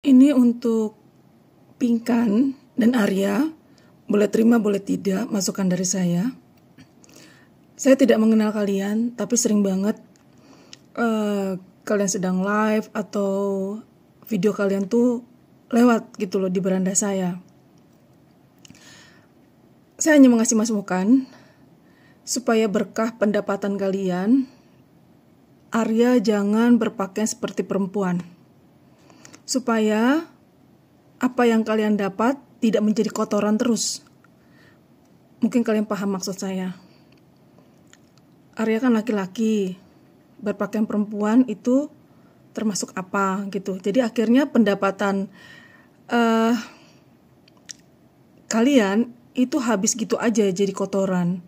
Ini untuk Pinkan dan Arya. Boleh terima, boleh tidak masukan dari saya. Saya tidak mengenal kalian, tapi sering banget kalian sedang live atau video kalian tuh lewat gitu loh di beranda saya. Saya hanya mengasih masukan supaya berkah pendapatan kalian, Arya jangan berpakaian seperti perempuan. Supaya apa yang kalian dapat tidak menjadi kotoran terus. Mungkin kalian paham maksud saya. Arya kan laki-laki, berpakaian perempuan itu termasuk apa gitu. Jadi akhirnya pendapatan kalian itu habis gitu aja jadi kotoran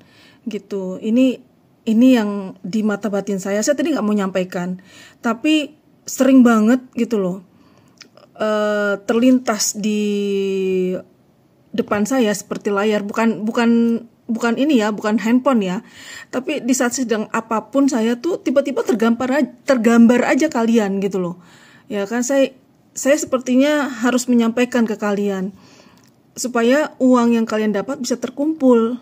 gitu. Ini yang di mata batin saya tadi nggak mau nyampaikan, tapi sering banget gitu loh terlintas di depan saya seperti layar, bukan ini ya, bukan handphone ya, tapi di saat sedang apapun saya tuh tiba-tiba tergambar aja kalian gitu loh. Ya kan, saya sepertinya harus menyampaikan ke kalian supaya uang yang kalian dapat bisa terkumpul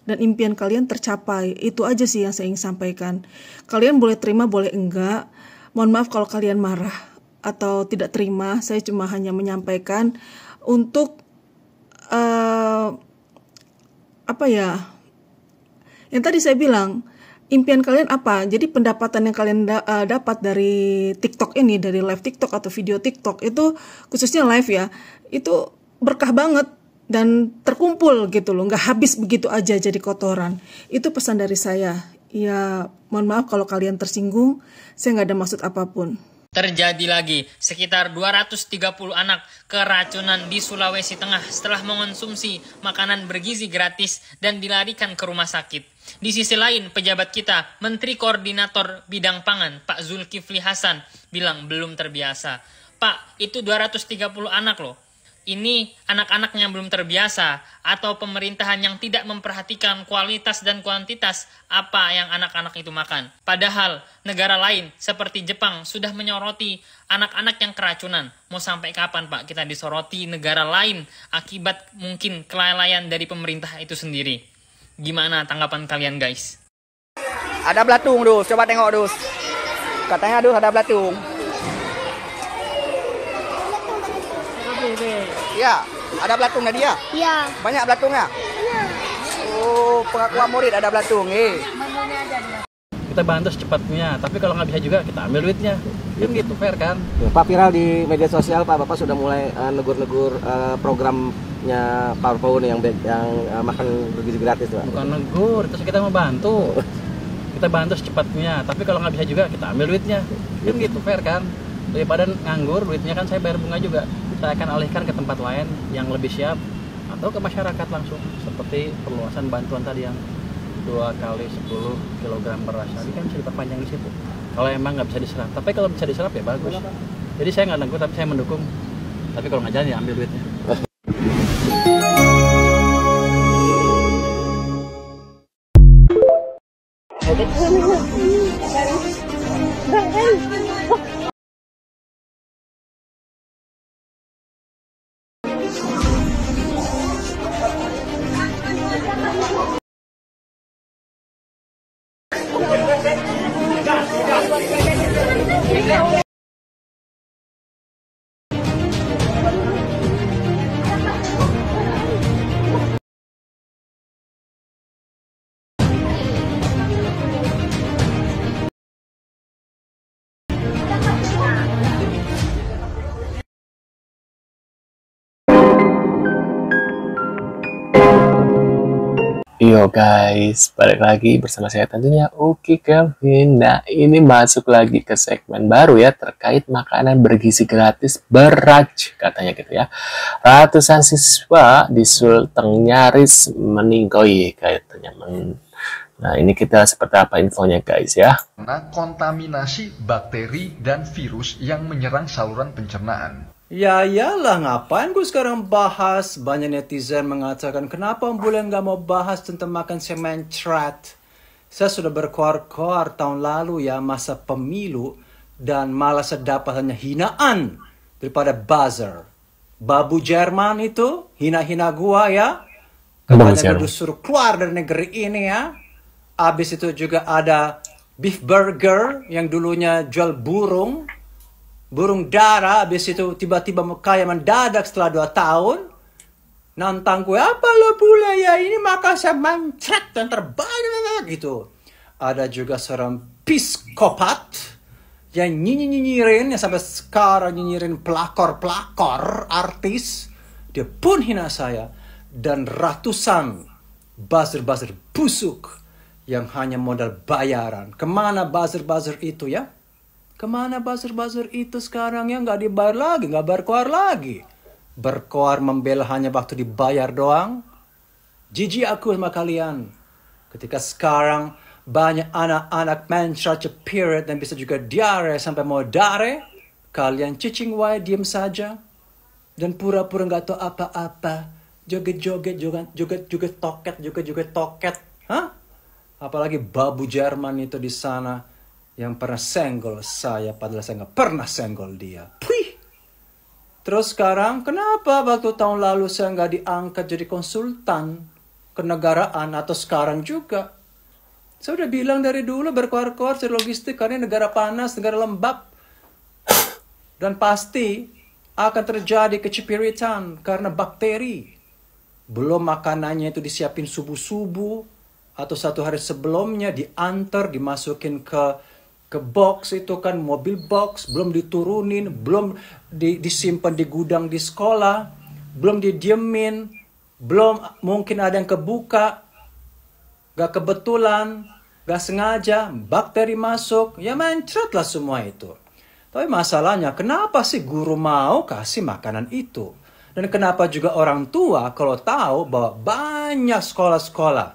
dan impian kalian tercapai. Itu aja sih yang saya ingin sampaikan. Kalian boleh terima, boleh enggak. Mohon maaf kalau kalian marah atau tidak terima. Saya cuma hanya menyampaikan untuk yang tadi saya bilang, impian kalian apa? Jadi pendapatan yang kalian dapat dari TikTok ini, dari live TikTok atau video TikTok itu, khususnya live ya, itu berkah banget dan terkumpul gitu loh, nggak habis begitu aja jadi kotoran. Itu pesan dari saya. Ya mohon maaf kalau kalian tersinggung, saya nggak ada maksud apapun. Terjadi lagi, sekitar 230 anak keracunan di Sulawesi Tengah setelah mengonsumsi makanan bergizi gratis dan dilarikan ke rumah sakit. Di sisi lain, pejabat kita, Menteri Koordinator Bidang Pangan, Pak Zulkifli Hasan, bilang belum terbiasa. Pak, itu 230 anak loh. Ini anak-anaknya belum terbiasa atau pemerintahan yang tidak memperhatikan kualitas dan kuantitas apa yang anak-anak itu makan. Padahal negara lain seperti Jepang sudah menyoroti anak-anak yang keracunan. Mau sampai kapan Pak kita disoroti negara lain akibat mungkin kelalaian dari pemerintah itu sendiri? Gimana tanggapan kalian guys? Ada belatung dus, coba tengok dus. Katanya dus ada belatung. Ya, ada belatungnya dia? Iya. Banyak belatungnya? Iya. Oh, pengakuan murid ada belatung. Kita bantu secepatnya, tapi kalau nggak bisa juga kita ambil duitnya. Kan gitu, fair kan? Pak, viral di media sosial Pak, Bapak sudah mulai negur-negur programnya Pak Prabowo yang makan bergizi gratis Pak. Bukan negur, terus kita mau bantu. Kita bantu secepatnya, tapi kalau nggak bisa juga kita ambil duitnya. Kan gitu, fair kan? Daripada nganggur, duitnya kan saya bayar bunga juga. Saya akan alihkan ke tempat lain yang lebih siap atau ke masyarakat langsung, seperti perluasan bantuan tadi yang 2 kali 10 kg beras tadi kan cerita panjang di situ. Kalau emang nggak bisa diserap, tapi kalau bisa diserap ya bagus. Jadi saya nggak negur, tapi saya mendukung. Tapi kalau nggak jalan ya ambil duitnya. Yo guys, balik lagi bersama saya tentunya Uki Kelvin. Nah, ini masuk lagi ke segmen baru ya, terkait makanan bergizi gratis beraj katanya gitu ya. Ratusan siswa di Sulteng nyaris meninggoy katanya. Nah, ini kita seperti apa infonya guys ya. Karena kontaminasi bakteri dan virus yang menyerang saluran pencernaan. Ya iyalah, ngapain gue sekarang bahas? Banyak netizen mengatakan kenapa bulan gak mau bahas tentang makan semen trad. Saya sudah berkoar-koar tahun lalu ya, masa pemilu, dan malah saya dapat hanya hinaan daripada buzzer. Babu Jerman itu hina-hina gua ya. Babu Katanya Jerman. gua disuruh keluar dari negeri ini ya. Abis itu juga ada beef burger yang dulunya jual burung dara. Abis itu tiba-tiba kaya mendadak setelah 2 tahun. Nantang gue, apa lo bule ya, ini maka saya mencret dan terbanyak gitu. Ada juga seorang psikopat yang nyinyirin, yang sampai sekarang nyinyirin pelakor-pelakor artis. Dia pun hina saya. Dan ratusan buzzer-buzzer busuk yang hanya modal bayaran. Kemana buzzer-buzzer itu ya? Kemana buzzer-buzzer itu sekarang ya? Nggak dibayar lagi, nggak berkoar lagi. Berkoar membela hanya waktu dibayar doang. Jijik aku sama kalian. Ketika sekarang banyak anak-anak mencret period dan bisa juga diare sampai mau dare. Kalian cicing wae diem saja. Dan pura-pura nggak tahu apa-apa. Joget-joget, joget-joget toket. Hah? Apalagi babu Jerman itu di sana yang pernah senggol saya padahal saya nggak pernah senggol dia. Puih. Terus sekarang kenapa waktu tahun lalu saya nggak diangkat jadi konsultan kenegaraan atau sekarang juga? Saya udah bilang dari dulu berkoar-koar secara logistik karena negara panas, negara lembab. Dan pasti akan terjadi kecipiritan karena bakteri. Belum makanannya itu disiapin subuh-subuh atau 1 hari sebelumnya diantar, dimasukin ke box itu kan, mobil box, belum diturunin, belum disimpan di gudang di sekolah, belum didiemin, belum mungkin ada yang kebuka. Gak kebetulan, gak sengaja, bakteri masuk, ya mencret lah semua itu. Tapi masalahnya, kenapa sih guru mau kasih makanan itu? Dan kenapa juga orang tua kalau tahu bahwa banyak sekolah-sekolah,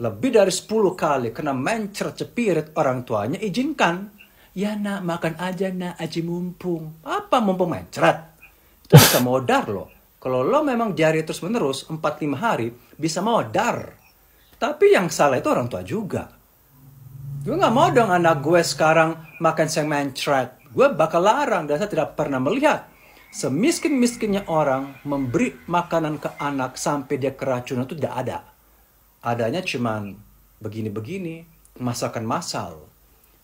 lebih dari 10 kali kena mencret cepirit, orang tuanya izinkan. Ya nak, makan aja nak, aji mumpung. Apa mumpung mencret? Itu bisa modar loh. Kalau lo memang diare terus menerus, 4-5 hari, bisa modar. Tapi yang salah itu orang tua juga. Gue gak mau dong anak gue sekarang makan mencret. Gue bakal larang dan saya tidak pernah melihat semiskin-miskinnya orang memberi makanan ke anak sampai dia keracunan itu tidak ada. Adanya cuman begini-begini, masakan massal.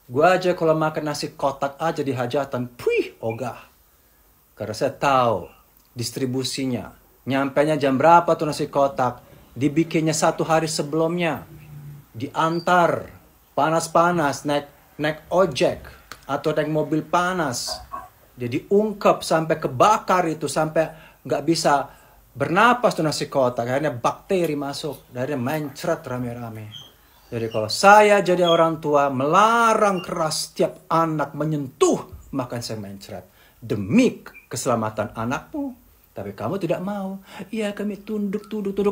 Gue aja kalau makan nasi kotak aja di hajatan, puih, ogah. Karena saya tahu distribusinya. Nyampainya jam berapa tuh nasi kotak. Dibikinnya 1 hari sebelumnya. Diantar panas-panas naik ojek atau naik mobil panas. Jadi ungkep sampai kebakar itu, sampai nggak bisa bernapas tuh nasi kotak. Akhirnya bakteri masuk, akhirnya mencret rame-rame. Jadi kalau saya jadi orang tua, melarang keras setiap anak menyentuh makan mencret demi keselamatan anakmu. Tapi kamu tidak mau. Iya, kami tunduk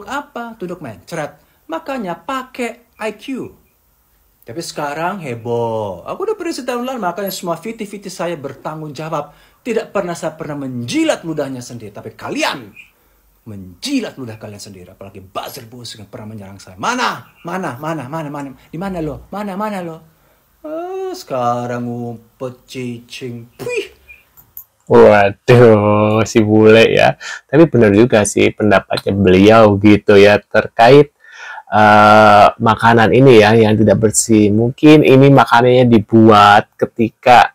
apa? Tunduk mencret. Makanya pakai IQ. Tapi sekarang heboh. Aku udah pernah setahun lalu, makanya semua fiti-fiti saya bertanggung jawab. Tidak pernah saya pernah menjilat ludahnya sendiri. Tapi kalian menjilat ludah kalian sendiri. Apalagi buzzer bos yang pernah menyerang saya. Mana? Di mana lo? Mana lo? Sekarang ngumpet cicing. Puih. Waduh, si bule ya. Tapi benar juga sih pendapatnya beliau gitu ya terkait makanan ini ya yang tidak bersih. Mungkin ini makanannya dibuat ketika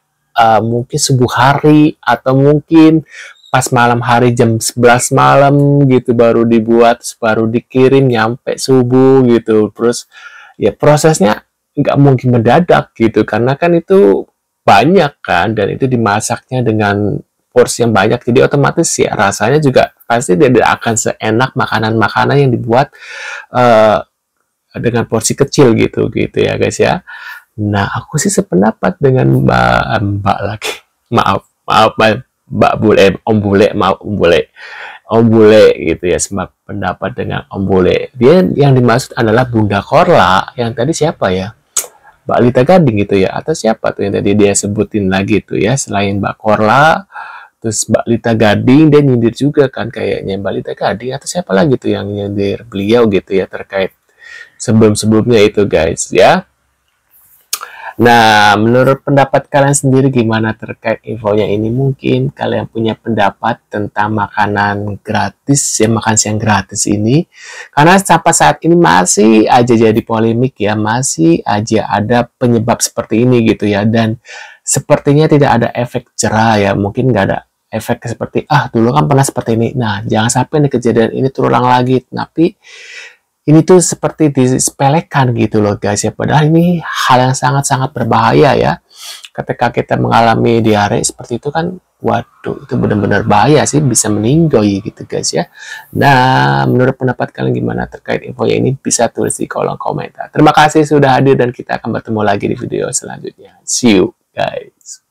mungkin subuh hari atau mungkin pas malam hari jam 11 malam gitu baru dibuat, baru dikirim nyampe subuh gitu. Terus ya prosesnya nggak mungkin mendadak gitu karena kan itu banyak kan dan itu dimasaknya dengan porsi yang banyak jadi otomatis ya rasanya juga pasti tidak akan seenak makanan-makanan yang dibuat dengan porsi kecil gitu ya guys ya. Nah aku sih sependapat dengan mbak lagi maaf mbak bule om bule gitu ya, sependapat dengan om bule. Dia yang dimaksud adalah Bunda Korla yang tadi siapa ya, Mbak Lita Gading gitu ya, atau siapa tuh yang tadi dia sebutin lagi tuh ya, selain Mbak Korla, terus Mbak Lita Gading, dia nyindir juga kan kayaknya Mbak Lita Gading, atau siapa lagi tuh yang nyindir beliau gitu ya, terkait sebelum-sebelumnya itu guys ya. Nah, menurut pendapat kalian sendiri gimana terkait infonya ini? Mungkin kalian punya pendapat tentang makanan gratis, ya makan siang gratis ini. Karena sampai saat ini masih aja jadi polemik ya, masih aja ada penyebab seperti ini gitu ya. Dan sepertinya tidak ada efek jerah ya, mungkin nggak ada efek seperti, dulu kan pernah seperti ini. Nah, jangan sampai nih kejadian ini terulang lagi. Tapi ini tuh seperti disepelekan gitu loh guys ya. Padahal ini hal yang sangat-sangat berbahaya ya. Ketika kita mengalami diare seperti itu kan, waduh itu benar-benar bahaya sih, bisa meninggal gitu guys ya. Nah, menurut pendapat kalian gimana terkait info ini? Bisa tulis di kolom komentar. Terima kasih sudah hadir dan kita akan bertemu lagi di video selanjutnya. See you guys.